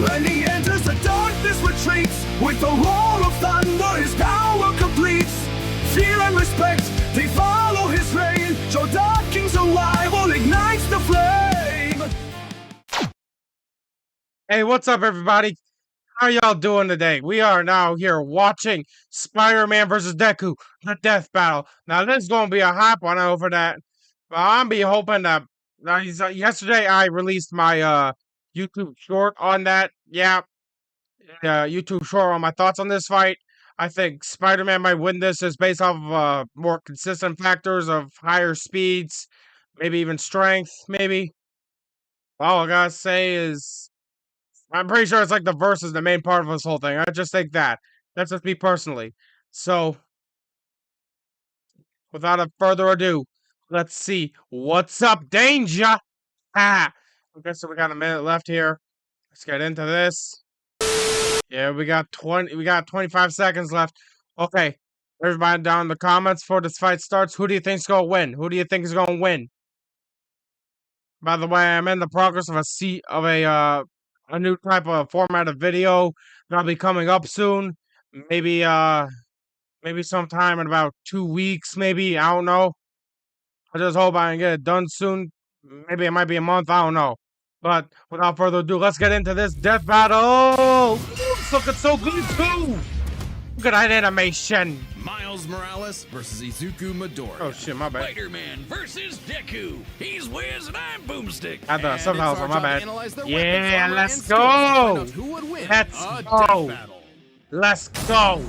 When he enters the darkness retreats, with the roar of thunder his power completes. Fear and respect, they follow his reign. So Dark King's arrival ignites the flame. Hey, what's up, everybody? How y'all doing today? We are now here watching Spider-Man vs. Deku, the death battle. Now, this is going to be a hype one over that. But I'm be hoping that... yesterday, I released my YouTube short on that. Yeah, YouTube short on my thoughts on this fight. I think Spider-Man might win this is based off of more consistent factors of higher speeds, maybe even strength, maybe. All I gotta say is... I'm pretty sure it's like the verse is the main part of this whole thing. I just think that. That's just me personally. So, without a further ado, let's see. What's up, Danger? Ah! Okay, so we got a minute left here. Let's get into this. Yeah, we got 25 seconds left. Okay. Everybody down in the comments before this fight starts. Who do you think's gonna win? Who do you think is gonna win? By the way, I'm in the progress of a new type of format of video that'll be coming up soon. Maybe sometime in about 2 weeks, maybe. I don't know. I just hope I can get it done soon. Maybe it might be a month, I don't know. But without further ado, let's get into this death battle. It's looking so good too. Look at that animation. Miles Morales versus Izuku Midoriya. Oh shit, my bad. Spider-Man versus Deku. He's Wiz and I'm Boomstick. I thought somehow, so my bad. Yeah, let's go. Let's go.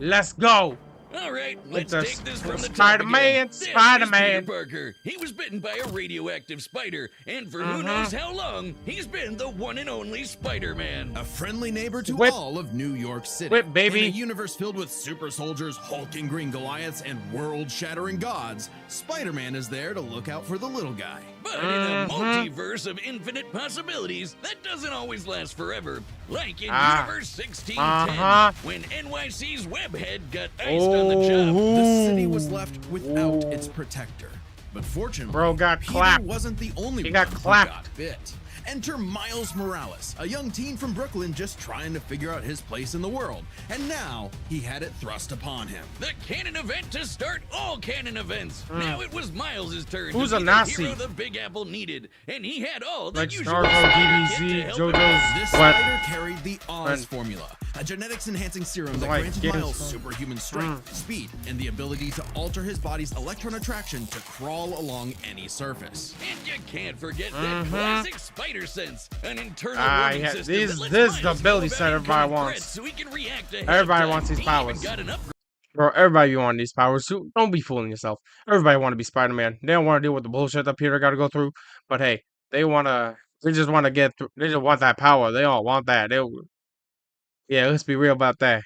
Let's go. All right, let's take this from the top Spider-Man, again. Spider-Man. Peter Parker. He was bitten by a radioactive spider, and for who knows how long, he's been the one and only Spider-Man. A friendly neighbor to Whip. all of New York City. Whip, baby. In a universe filled with super soldiers, hulking green Goliaths, and world-shattering gods, Spider-Man is there to look out for the little guy. But in a multiverse of infinite possibilities, that doesn't always last forever. Like in Universe 1610, when NYC's Webhead got iced on the job. The city was left without its protector. But fortunately, Bro got Peter clapped. wasn't the only He one got who clapped. got bit. Enter Miles Morales, a young teen from Brooklyn just trying to figure out his place in the world. And now, he had it thrust upon him. The canon event to start all canon events. Now it was Miles' turn Who's to a be Nazi? the hero the Big Apple needed. And he had all the Like usual Naruto, spider kit to DBZ, help him out. JoJo's. This What? spider carried the Oz When- formula, a genetics-enhancing serum that Like granted games Miles from- superhuman strength, speed, and the ability to alter his body's electron attraction to crawl along any surface. And you can't forget that classic spider sense, an internal warning yeah, system this that lets is the Miles ability know set about everybody incoming wants. threats so he can react ahead Everybody of time. wants these He powers. even got an upgrade. Bro, everybody want these powers. So don't be fooling yourself. Everybody want to be Spider-Man. They don't want to deal with the bullshit that Peter got to go through. But hey, they just want to get through. They just want that power. They all want that. Yeah, let's be real about that.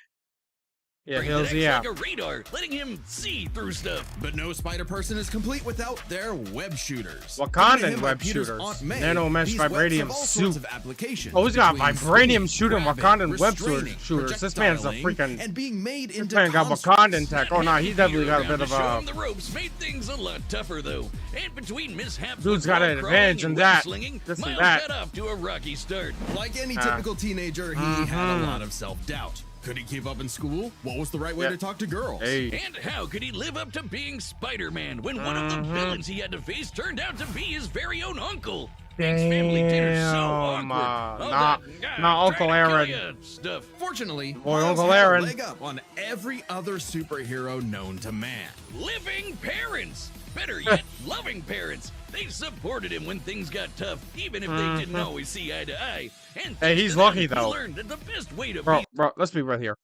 Yeah, That hells acts yeah. like a radar, letting him see through stuff. But no Spider-Person is complete without their web shooters. Wakandan Given to him by web Peter's shooters. Aunt May, Nano-mesh these webs vibranium have all sorts suit. of applications, Oh, he's got between vibranium speed, shooting grabbing, Wakandan web restraining, shooters. This man's a projectiling, freaking... and being made This into man got constructs. Wakandan tech. Oh, no, he definitely got a bit of Show a... him the ropes made things a lot tougher though. And between mishaps, Dude's with got wall an crawling advantage in and that. slinging, This and Miles that. got off to a rocky start. Like any typical teenager, he had a lot of self-doubt. Could he keep up in school? What was the right way to talk to girls? Hey. And how could he live up to being Spider-Man when one of the villains he had to face turned out to be his very own uncle? His family dinner's so Damn, awkward. All nah, that, nah, Uncle trying to Aaron. kill ya stuff. Fortunately, Boy, Miles Uncle had Aaron. a leg up on every other superhero known to man. Living parents. Better yet, loving parents. They supported him when things got tough, even if they didn't always see eye to eye. And Hey, thanks he's to them, lucky, he though. learned that the best way to Bro, be let's be real here.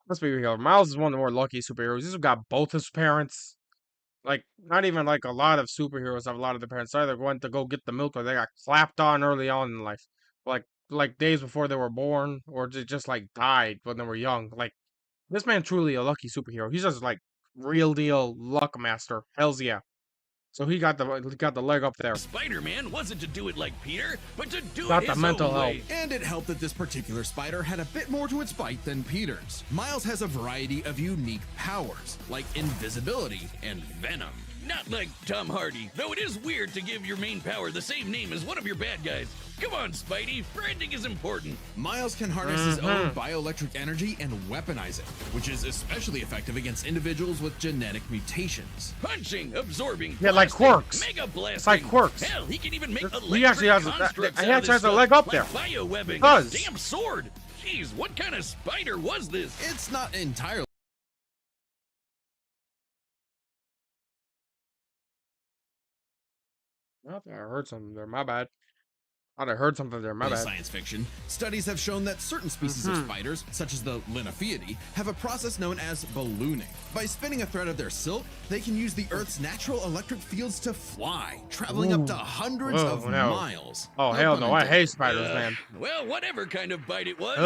Let's be real. Miles is one of the more lucky superheroes. He's got both his parents. Like, not even like a lot of superheroes have a lot of their parents either went to go get the milk or they got clapped on early on in life. Like days before they were born, or just like died when they were young. Like, this man truly a lucky superhero. He's just like real deal luck master. Hells yeah. So he got the leg up there. Spider-Man wasn't to do it like Peter, but to do Got it the his mental own health. way. And it helped that this particular spider had a bit more to its bite than Peter's. Miles has a variety of unique powers, like invisibility and venom. not like Tom Hardy, though it is weird to give your main power the same name as one of your bad guys. Come on, Spidey, branding is important. Miles can harness his own bioelectric energy and weaponize it, which is especially effective against individuals with genetic mutations. Punching, absorbing, Yeah, like blasting, quirks. mega blasting. It's like quirks. Hell, he can even make He actually has a, constructs he out of actually has this a leg stuff, up there. like biowebbing, He does. a damn sword. Jeez, what kind of spider was this? It's not entirely I think I heard something there. My bad. I thought I heard something there. My bad. science fiction. Studies have shown that certain species of spiders, such as the Linophiidae, have a process known as ballooning. By spinning a thread of their silk, they can use the Earth's natural electric fields to fly, traveling up to hundreds of miles. Oh, hell no. I hate spiders, man. Well, whatever kind of bite it was,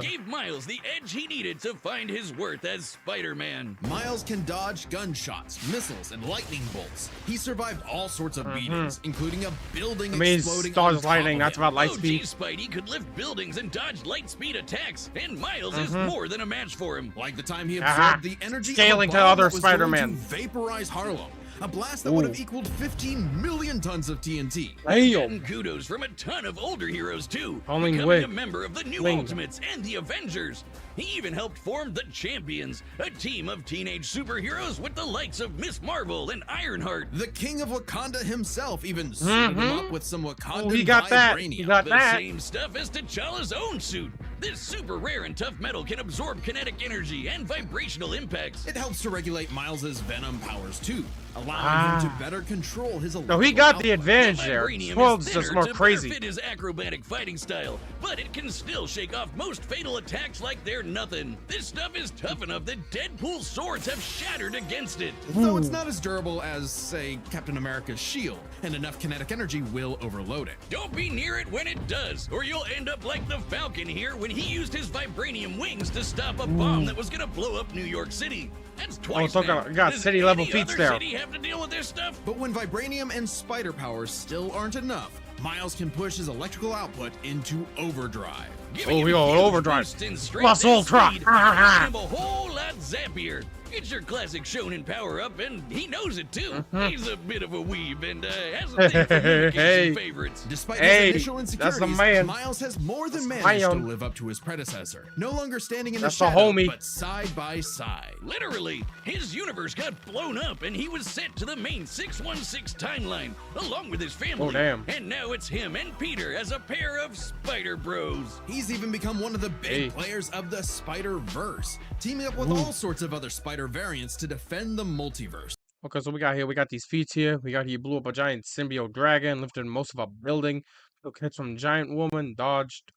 it gave Miles the edge he needed to find his worth as Spider-Man. Miles can dodge gunshots, missiles, and lightning bolts. He survived all sorts of beatings, including a building exploding on dodges top lightning. of That's him. about light OG speed. Spidey could lift buildings and dodge light speed attacks, and Miles is more than a match for him. Like the time he absorbed the energy Scaling of to a bomb other that was going Spider-Man. to vaporize Harlem. A blast that would have equaled 15 million tons of TNT. Getting kudos from a ton of older heroes too, becoming a member of the New Ultimates and the Avengers. He even helped form the Champions, a team of teenage superheroes with the likes of Miss Marvel and Ironheart. The King of Wakanda himself even suited him up with some Wakandan he got that. He vibranium. got The that. same stuff as T'Challa's own suit. This super rare and tough metal can absorb kinetic energy and vibrational impacts. It helps to regulate Miles's venom powers too, allowing him to better control his No, he got the output. advantage The there. vibranium Swirl's is just thinner more to crazy. better fit his acrobatic fighting style, but it can still shake off most fatal attacks like they're nothing. This stuff is tough enough that Deadpool's swords have shattered against it. Though it's not as durable as, say, Captain America's shield, and enough kinetic energy will overload it. Don't be near it when it does, or you'll end up like the Falcon here when he used his vibranium wings to stop a bomb that was gonna blow up New York City. That's twice so now. got Does city level any feats other there. city have to deal with this stuff? But when vibranium and spider powers still aren't enough, Miles can push his electrical output into overdrive. Giving we him go huge overdrive. boosts in strength Plus and ultra. speed, making him a whole lot zappier. It's your classic shonen power up, and he knows it too. He's a bit of a weeb and has a thing for mimicking Hey. some favorites. Despite Hey, his initial that's the insecurities, man. Miles has more than That's managed to man. live up to his predecessor. No longer standing in That's the the shadow, homie. but side by side. Literally, his universe got blown up and he was sent to the main 616 timeline, along with his family. Oh, damn. And now it's him and Peter as a pair of Spider Bros. He's even become one of the big players of the Spider-Verse, teaming up with all sorts of other spider variants to defend the multiverse. Okay, so we got these feats here. He blew up a giant symbiote dragon, lifted most of a building, took hits from giant woman, dodged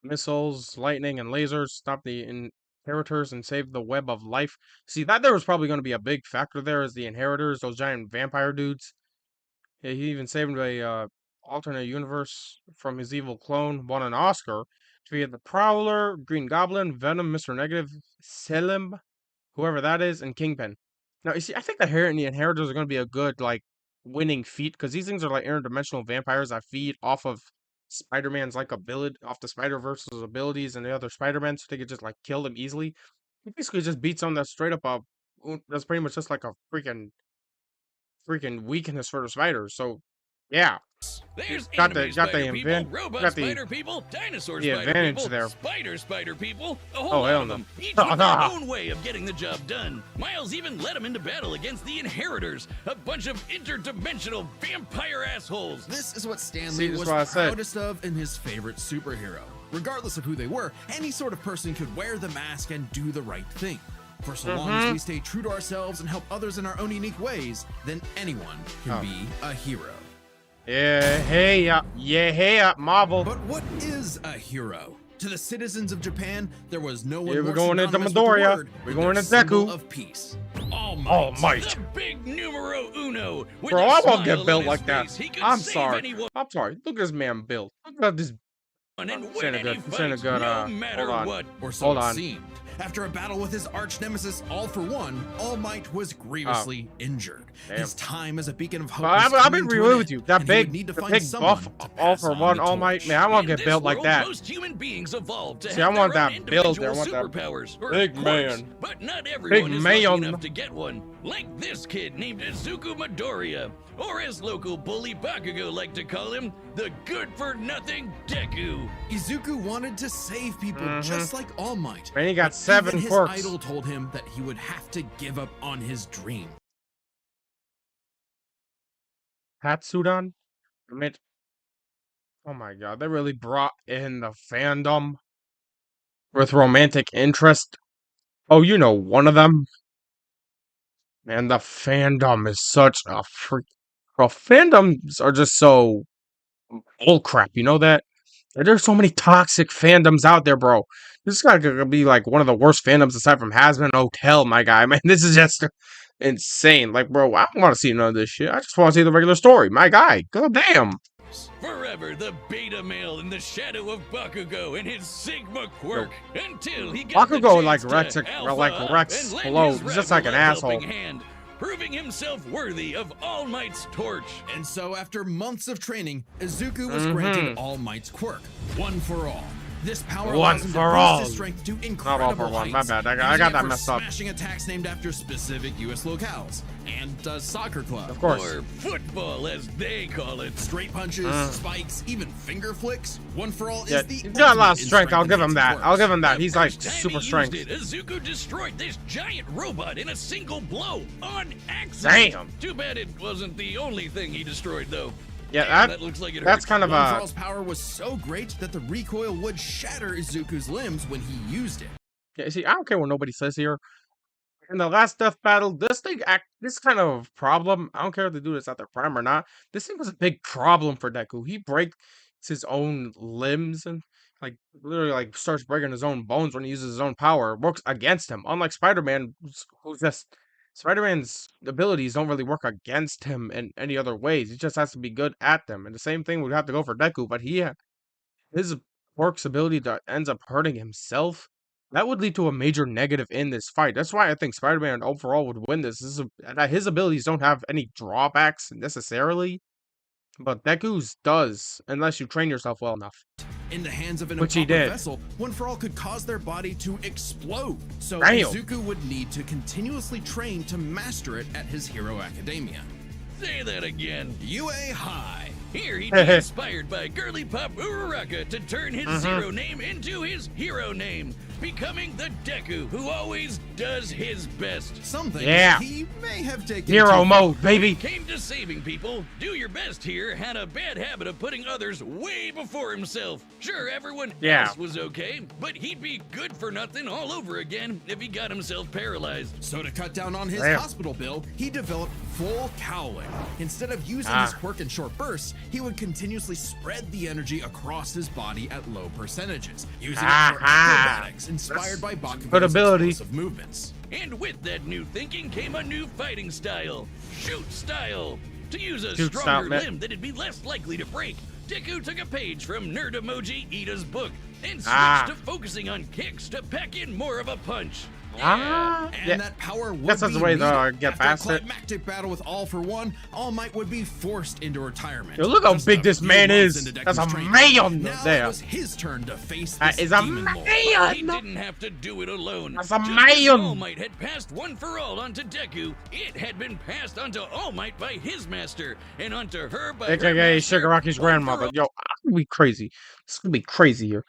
missiles, lightning, and lasers, stopped the inheritors, and saved the web of life. See, that there was probably going to be a big factor there is the inheritors, those giant vampire dudes. Yeah, he even saved a alternate universe from his evil clone, won an Oscar. Defeated the Prowler, Green Goblin, Venom, Mr. Negative, Selim, whoever that is, and Kingpin. Now, you see, I think the Inheritors are going to be a good, like, winning feat, because these things are, like, interdimensional vampires that feed off of Spider-Man's, like, ability, off the Spider-Verse's abilities and the other Spider-Man, so they could just, like, kill them easily. He basically just beats on that straight up, that's pretty much just, like, a freaking weakness for the spiders, so, yeah. There's Got the- anime got the spider people, invent- robot got the- spider people, dinosaur the spider advantage people, there. spider people, a whole Oh, lot hell of no. them, each with their own way of getting the job done. Miles even led him into battle against the Inheritors, a bunch of interdimensional vampire assholes. This is what See, Stanley that's was what I said. proudest of in his favorite superhero. Regardless of who they were, any sort of person could wear the mask and do the right thing. For so long as we stay true to ourselves and help others in our own unique ways, then anyone can be a hero. Yeah, hey, Marvel. But what is a hero? To the citizens of Japan, there was no one Yeah, more we're going into synonymous with the Midoriya. word We're than going their to symbol Deku. of peace. All Might. Might. The big numero uno. With Bro, a I won't smile get on built his like that. face. He could I'm save sorry. anyone I'm sorry. Look at this man built. Look at this. and This win ain't a any good- this ain't a fight, good, no matter hold on. what. Or so Hold it on. seemed. After a battle with his arch nemesis All For One, All Might was grievously injured. Damn. His time as a beacon of hope Well, was I've been coming to real an with end, you. That and he would big, need to the find big someone buff, to all pass for on one, the All Might. torch. Man, I want In to get this built like world, that. Most human beings evolved to See, have I want their own that build there. I individual want that superpowers, or big quirks, man. but not everyone is man. lucky enough to get one. Like this kid named Izuku Midoriya, or as local bully Bakugo like to call him, the good-for-nothing Deku. Izuku wanted to save people just like All Might. And he got but 7 even his quirks. idol told him that he would have to give up on his dream. Hatsudan? I mean, oh my god, they really brought in the fandom with romantic interest. Oh, you know, one of them. Man, the fandom is such a freak. Bro, fandoms are just so bullcrap, you know that? There's so many toxic fandoms out there, bro. This is gotta be like one of the worst fandoms aside from Hazbin Hotel, my guy. Man, this is just insane. Like, bro, I don't want to see none of this shit. I just want to see the regular story, my guy. God damn. Forever the beta male in the shadow of Bakugo and his Sigma quirk until he got Bakugo the like chance to Rex alpha up and lend explodes. his He's just like an rival a asshole. helping hand, proving himself worthy of All Might's torch. And so after months of training, Izuku was granted All Might's quirk, one for all. This power One allows him to for boost all. his strength to Not incredible all for one. My heights, bad. I using got it that for messed up. smashing attacks named after specific U.S. locales and a soccer club. Of course. Or football, as they call it. Straight punches, spikes, even finger flicks. One for all Yeah, is the he's got a lot of ultimate in strength. I'll give him that. enhancing I'll give him that. The He's like first time super he strength. used it, Izuku destroyed this giant robot in a single blow on accident. Damn. Too bad it wasn't the only thing he destroyed, though. Yeah, That looks like it that's hurt. kind of One for a. all's power was so great that the recoil would shatter Izuku's limbs when he used it. Yeah, see, I don't care what nobody says here. In the last death battle, this kind of problem. I don't care if they do this at their prime or not. This thing was a big problem for Deku. He breaks his own limbs and like literally like starts breaking his own bones when he uses his own power. It works against him. Unlike Spider-Man, who's just Spider-Man's abilities don't really work against him in any other ways. He just has to be good at them. And the same thing would have to go for Deku, but his quirk's ability that ends up hurting himself. That would lead to a major negative in this fight. That's why I think Spider-Man overall would win this. That his abilities don't have any drawbacks necessarily, but Deku's does, unless you train yourself well enough. In the hands of an Which he improper did. vessel, One for All could cause their body to explode. So Damn. Izuku would need to continuously train to master it at his Hero Academia. Say that again. UA High. Here he'd be inspired by girly pop Uraraka to turn his zero name into his hero name, becoming the Deku who always does his best. Something Yeah. he may have taken Hero too mode, baby. Came to saving people. Do your best here had a bad habit of putting others way before himself. Sure, everyone else was okay, but he'd be good for nothing all over again if he got himself paralyzed. So to cut down on his Damn. hospital bill, he developed full cowling. Instead of using his quirk in short bursts, he would continuously spread the energy across his body at low percentages, using it for acrobatics inspired by good Bakugo's ability. explosive movements. And with that new thinking came a new fighting style, shoot style. To use a Shoot style, stronger man. limb that'd be less likely to break, Deku took a page from Nerd Emoji Ida's book and switched to focusing on kicks to pack in more of a punch. And that power would Guess that's be the way to needed. get After past a it. climactic battle with All for One, All Might would be forced into retirement. Yo, look how Just big a this few man months is. into That's Deku's a training. man Now there. it was his turn to face That this is a demon lord. He man. didn't have to do it alone. That's a Just as man. All Might had passed One for All onto Deku, it had been passed onto All Might by his master, and onto her by her AKA master, Shigaraki's One for grandmother. All. Yo, I'm gonna be crazy. This is gonna be crazy here.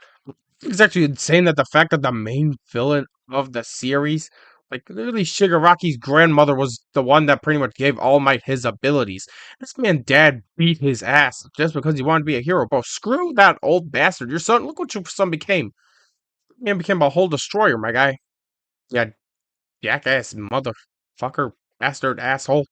It's actually insane that the fact that the main villain of the series, like literally Shigaraki's grandmother, was the one that pretty much gave All Might his abilities. This man dad beat his ass just because he wanted to be a hero. Bro, screw that old bastard. Your son, look what your son became. Man became a whole destroyer, my guy. Yeah, jackass motherfucker, bastard, asshole.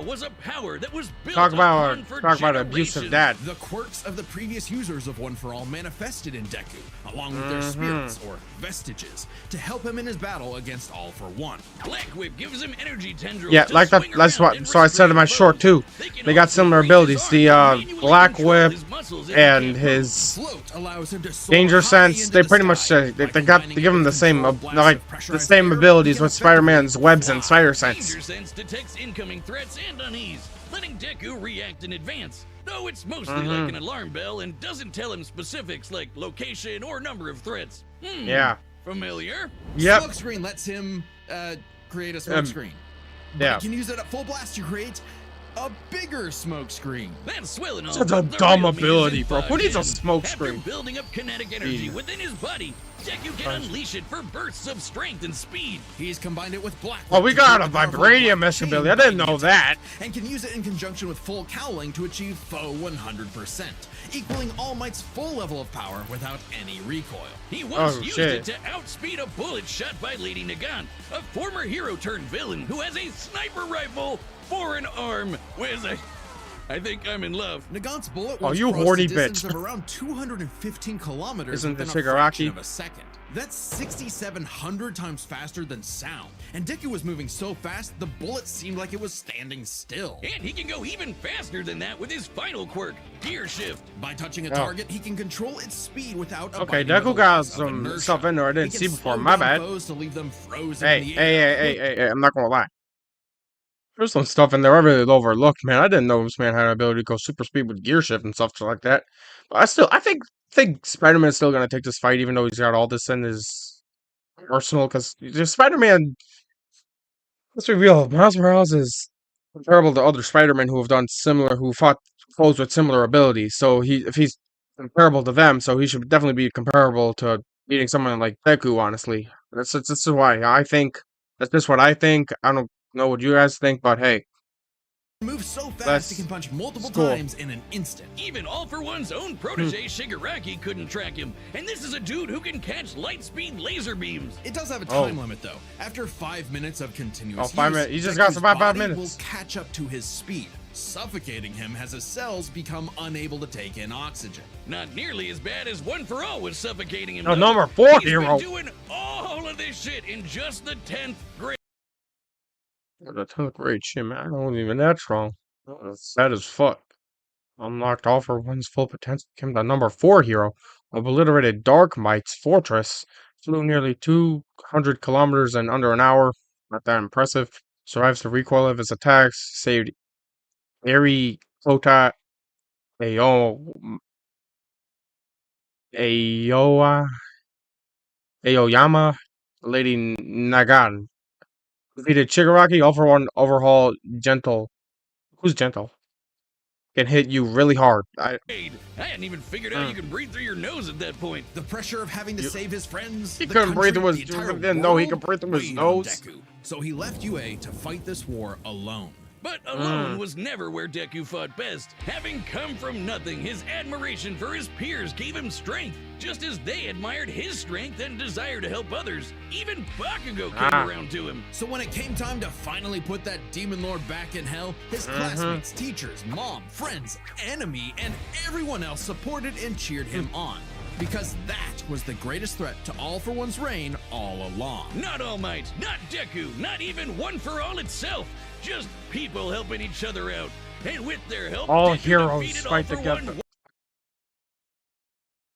Was a power that was built Talk about upon for abusive generations. dad. The quirks of the previous users of One for All manifested in Deku, along with their spirits or vestiges, to help him in his battle against All for One. Black Whip gives him energy tendrils. Yeah, to like that. swing That's around what. and So I said in my restrain short foes. too. can They got also similar raise abilities. his The arms and manually Black control Whip his muscles if he and can't his Float allows him to soar Danger high Sense. into They the pretty much sky they by got combining they give him the same controlled blasts like of the pressurized same air, abilities he with can Spider-Man's effectively webs and fly. Spider Sense. Danger Sense detects incoming threats and unease, letting Deku react in advance. Though it's mostly like an alarm bell and doesn't tell him specifics like location or number of threats. Yeah. Familiar? Yep. Smokescreen lets him create a smoke screen. But yeah. he can use it at full blast to create a bigger smoke screen. That's swell and all. Such a but the dumb real meat is ability, in bro. Who needs a Fudge. smoke After screen? building up kinetic energy Yeah. within his body, Deku can unleash it for bursts of strength and speed. He's combined it with black. Oh, we got a vibranium ability. I didn't know that. And can use it in conjunction with full cowling to achieve foe 100%, equaling All Might's full level of power without any recoil. He once Oh, used shit. it to outspeed a bullet shot by Lady Nagant, a former hero turned villain who has a sniper rifle for an arm. I think I'm in love. Nagant's bullet Oh, was you crossed horny a distance bitch. of around 215 kilometers Isn't the within a fraction Shigaraki? of a second. That's 6,700 times faster than sound. And Deku was moving so fast, the bullet seemed like it was standing still. And he can go even faster than that with his final quirk, Gear Shift. By touching a Oh. target, he can control its speed without Okay, abiding by the Deku got laws of some inertia. stuff in there I He didn't can see before. slow My down bad. foes to leave them frozen Hey, in the hey, air. hey, I'm not gonna lie. There's some stuff in there I really overlooked, man. I didn't know this man had an ability to go super speed with gear shift and stuff like that. But I think Spider-Man's still gonna take this fight, even though he's got all this in his arsenal. Because Spider-Man, let's be real, Miles Morales is comparable to other Spider-Men who fought foes with similar abilities. So if he's comparable to them, so he should definitely be comparable to beating someone like Deku. Honestly, this is why I think that's just what I think. I don't know what you guys think, but hey, Moves so fast That's he can punch multiple cool. times in an instant. Even All For One's own protege Shigaraki couldn't track him. And this is a dude who can catch light speed laser beams. It does have a Oh. time limit though. After 5 minutes of continuous Oh, 5 use, minutes. You just got to Deku's survive 5 body minutes. will catch up to his speed, suffocating him as his cells become unable to take in oxygen. Not nearly as bad as One For All was suffocating him. No, though. number 4 He's hero. been doing all of this shit in just the 10th grade. The 10th grade shit, man. I wasn't even that strong. That's sad as fuck. Unlocked all for one's full potential. Became the number 4 hero. Obliterated Dark Might's fortress. Flew nearly 200 kilometers in under an hour. Not that impressive. Survives the recoil of his attacks. Saved Eri Kota Aoyama Lady Nagan. Defeated Shigaraki, all for one overhaul Gentle. Who's Gentle? Can hit you really hard. I hadn't even figured out you could breathe through your nose at that point. The pressure of having to save his friends, He the couldn't breathe country, through his- the entire didn't know he world could breathe through his weighed on nose. Deku. So he left UA to fight this war alone. But alone was never where Deku fought best. Having come from nothing, his admiration for his peers gave him strength, just as they admired his strength and desire to help others. Even Bakugo came around to him. So when it came time to finally put that demon lord back in hell, his classmates, teachers, mom, friends, enemy, and everyone else supported and cheered him on. Because that was the greatest threat to All For One's reign all along. Not All Might, not Deku, not even One For All itself. Just people helping each other out. And with their help, All Deku heroes defeated fight All For together.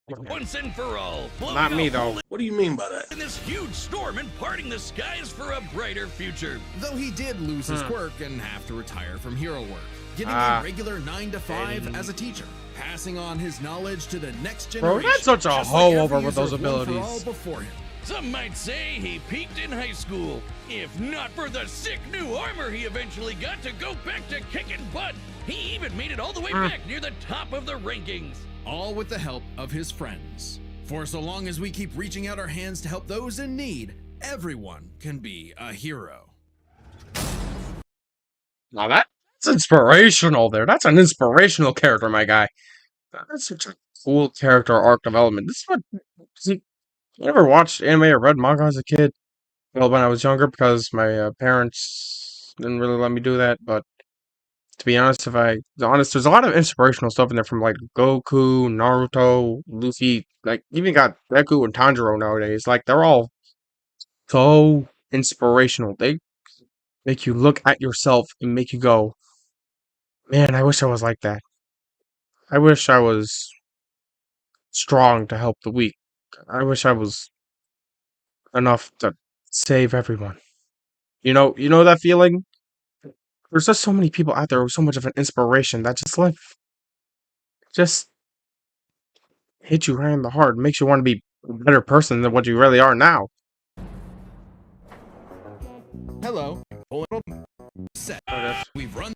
One once and for all. Blowing Not me, a though. hole What do you mean by that? in this huge storm and parting the skies for a brighter future. Though he did lose his quirk and have to retire from hero work, getting Ah. a regular 9 to 5 And- as a teacher, passing on his knowledge to the next Bro, generation. that's such a just hoe every over with user those of One For abilities. All before him. Some might say he peaked in high school. If not for the sick new armor he eventually got to go back to kicking butt, he even made it all the way back near the top of the rankings. All with the help of his friends. For so long as we keep reaching out our hands to help those in need, everyone can be a hero. Now that's inspirational there. That's an inspirational character, my guy. That's such a cool character arc development. This is what. See, I never watched anime or read manga as a kid. Well, when I was younger, because my parents didn't really let me do that. But to be honest, there's a lot of inspirational stuff in there from like Goku, Naruto, Luffy, like even got Deku and Tanjiro nowadays. Like they're all so inspirational. They make you look at yourself and make you go, man, I wish I was like that. I wish I was strong to help the weak. I wish I was enough to save everyone. You know that feeling? There's just so many people out there with so much of an inspiration that just hit you right in the heart, makes you want to be a better person than what you really are now. full set. We've run.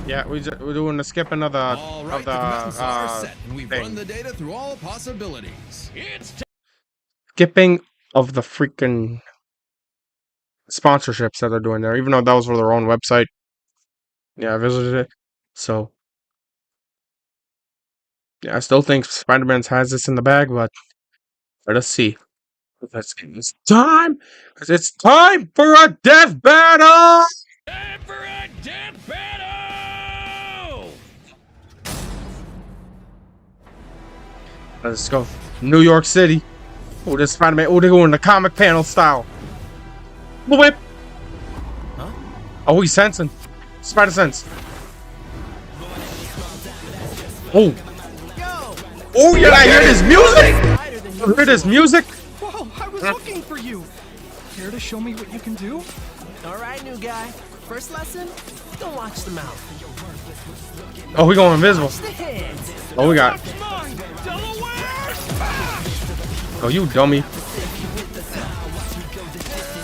Yeah, we're doing the skipping of the All right, of the combatants are the set, and we've thing. run the data through all possibilities. It's Skipping of the freaking sponsorships that they're doing there, even though that was for their own website. Yeah, I visited it. So yeah, I still think Spider-Man has this in the bag, but let us see. It's time! 'Cause it's time for a death battle! time for a death battle! Let's go. New York City. Oh, this Spider-Man. Oh, they're going the comic panel style. Whip! Huh? Oh, he's sensing. Spider sense. Oh. Oh, yeah, I hear this music! You hear this music? Whoa, I was looking for you. Care to show me what you can do? All right, new guy. First lesson, don't watch the mouth. Oh, we going invisible. The hands. Oh, we got. That's mine, Delaware! Oh, you dummy.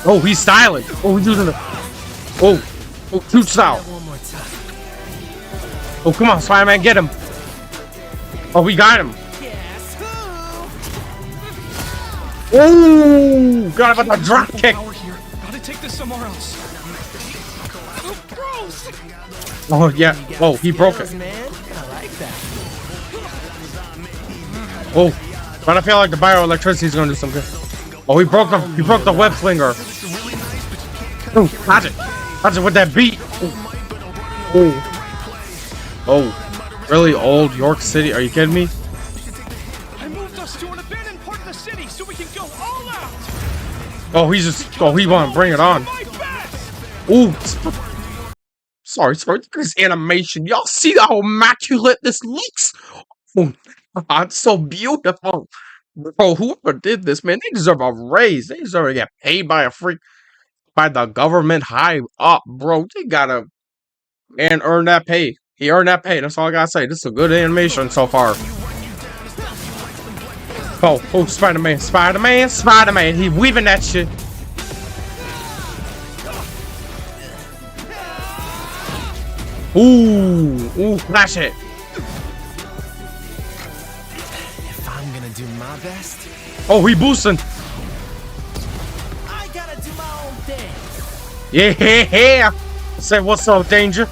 Oh, he's styling. Oh, he's using the. Oh, oh, shoot style. One more time. Oh, come on, Spider-Man, get him. Oh, we got him. Guess who? Oh, got him with a drop kick. Power here. Gotta take this somewhere else. Oh, gross! Oh, yeah. Oh, he broke it. Man, I like that. Oh, but I feel like the bioelectricity is gonna do something. Oh, he broke them. He broke the web slinger. Oh, catch it. Catch it with that beat. Oh. Oh. Really old York City? Are you kidding me? I moved us to an abandoned part of the city so we can go all out. Oh, he's just. Oh, he want to bring it on. My best. Ooh. Sorry. Look at this animation. Y'all see how immaculate this looks? Oh, it's so beautiful. Bro, whoever did this, man, they deserve a raise. They deserve to get paid by the government high up, bro. They gotta, man, earn that pay. He earned that pay. That's all I gotta say. This is a good animation so far. Oh, Spider-Man. He weaving that shit. Ooh, flash it. If I'm gonna do my best, Oh, he boosting. I gotta do my own thing. Yeah. Say what's up, Danger.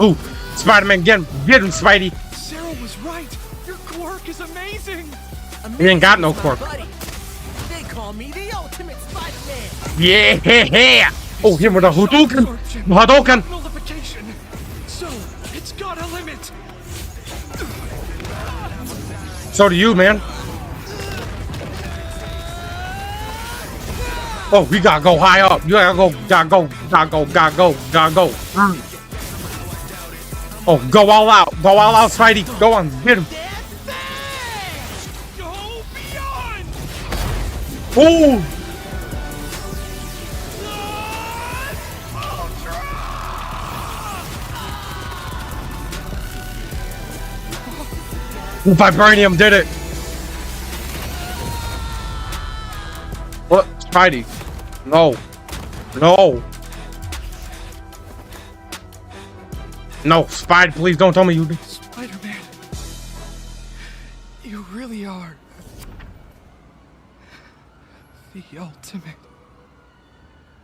Ooh, Spider-Man, get him, Spidey. Sarah was right. Your quirk is amazing. He ain't got no quirk. Buddy, they call me the ultimate Spider-Man. Yeah. Oh, him with a Hadouken. Nullification. So, it's got a limit. So do you, man. Oh, we gotta go high up. You gotta go. Oh, go all out, Spidey. Go on, get him. Go beyond. Ooh. Vibranium did it. What? Spidey. No. No, Spidey, please don't tell me you did. Spider-Man. You really are the ultimate.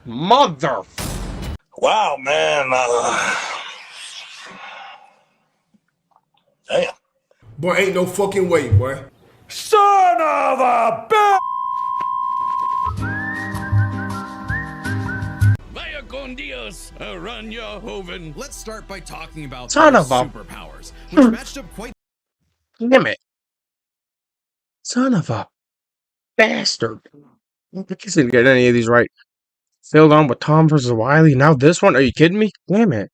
Mother. Wow, man. Damn. Boy, ain't no fucking way, boy. Son of a bitch! Vaya con Dios, Aranya Hoven. Let's start by talking about Son their of a- superpowers, which matched up quite Damn it. Son of a bastard. I guess I didn't get any of these right. Failed on with Tom versus Wiley. Now this one? Are you kidding me? Damn it.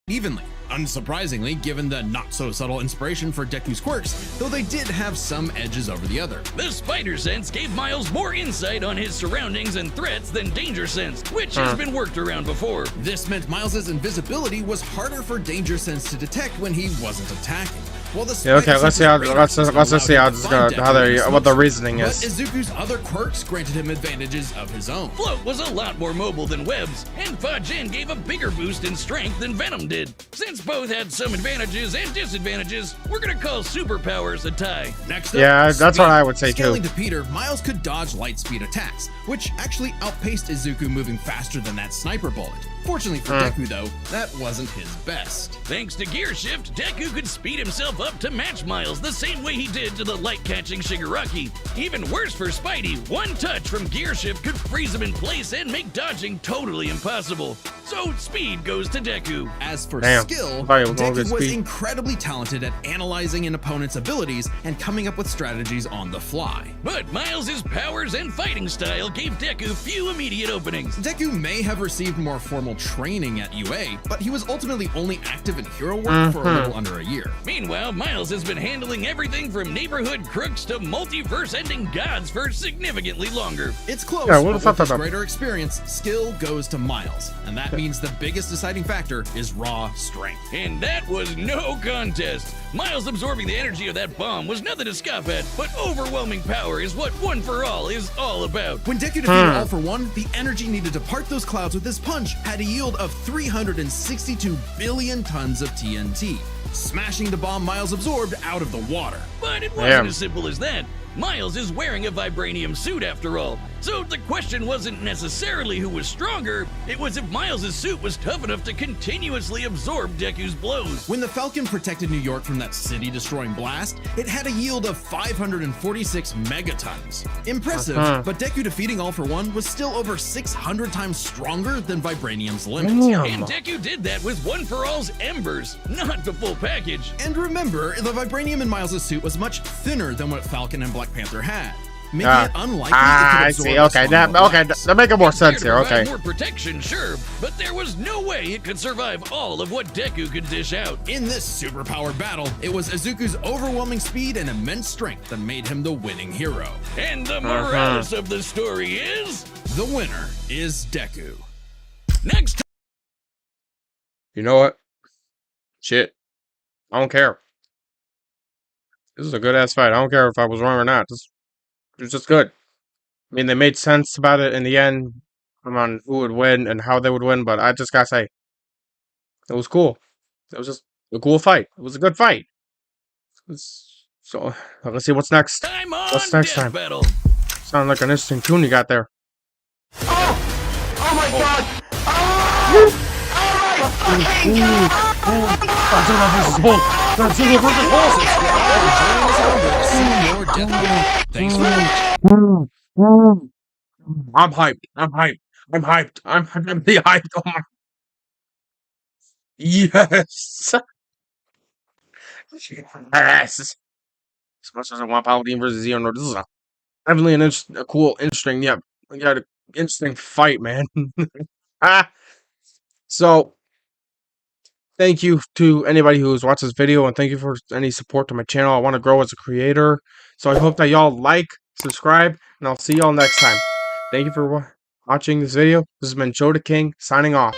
evenly. Unsurprisingly, given the not-so-subtle inspiration for Deku's quirks, though they did have some edges over the other. The Spider Sense gave Miles more insight on his surroundings and threats than Danger Sense, which has been worked around before. This meant Miles's invisibility was harder for Danger Sense to detect when he wasn't attacking. Well, the Yeah, okay, spider let's see how senses let's radar let's just see how system this is allowed gonna him how to find they Deku what the in reasoning But is. Izuku's other quirks granted him advantages of his own. Float was a lot more mobile than Webs, and Fa Jin gave a bigger boost in strength than Venom did. Since both had some advantages and disadvantages, we're gonna call superpowers a tie. Next up, Yeah, that's speed. what I would say too. Scaling to Peter, Miles could dodge light speed attacks, which actually outpaced Izuku moving faster than that sniper bullet. Fortunately for Deku, though, that wasn't his best. Thanks to Gear Shift, Deku could speed himself up to match Miles the same way he did to the light-catching Shigaraki. Even worse for Spidey, one touch from Gear Shift could freeze him in place and make dodging totally impossible. So speed goes to Deku. As for Damn. skill, I thought you were going Deku with was speed. incredibly talented at analyzing an opponent's abilities and coming up with strategies on the fly. But Miles' powers and fighting style gave Deku few immediate openings. Deku may have received more formal training at UA, but he was ultimately only active in hero work for a little under a year. Meanwhile, Miles has been handling everything from neighborhood crooks to multiverse-ending gods for significantly longer. It's close, Yeah, what but the fuck with his about- greater experience, skill goes to Miles, and that means the biggest deciding factor is raw strength. And that was no contest. Miles absorbing the energy of that bomb was nothing to scoff at, but overwhelming power is what One For All is all about. When Deku defeated All For One, the energy needed to part those clouds with his punch had a yield of 362 billion tons of TNT, smashing the bomb Miles absorbed out of the water. But it wasn't Damn. as simple as that. Miles is wearing a vibranium suit after all, so the question wasn't necessarily who was stronger, it was if Miles' suit was tough enough to continuously absorb Deku's blows. When the Falcon protected New York from that city-destroying blast, it had a yield of 546 megatons. Impressive, but Deku defeating All For One was still over 600 times stronger than Vibranium's limit. Damn. And Deku did that with One For All's embers, not the full package. And remember, the Vibranium in Miles' suit was much thinner than what Falcon and Black Panther had, making it unlikely it could I absorb see. a Okay, strong blast. that makes more sense Here here. to provide Okay. more protection, sure, but there was no way it could survive all of what Deku could dish out. In this superpowered battle, it was Izuku's overwhelming speed and immense strength that made him the winning hero. And the morales of the story is... The winner is Deku. Next You know what? Shit. I don't care. This is a good ass fight. I don't care if I was wrong or not. It was just good. I mean, they made sense about it in the end on who would win and how they would win, but I just gotta say, it was cool. It was just a cool fight. It was a good fight. So, let's see what's next. time on What's next Death time? Battle. Sounds like an interesting tune you got there. Oh my god! See your Death Battle. Thanks for watching. I'm hyped. I'm hyped. I'm hyped. I'm really hyped. Oh my. Yes. Yes. As much as I want Paladin versus Xehanort, this is definitely a cool, interesting, interesting fight, man. So, thank you to anybody who's watched this video, and thank you for any support to my channel. I want to grow as a creator, so I hope that y'all like, subscribe, and I'll see y'all next time. Thank you for watching this video. This has been Joe the King, signing off.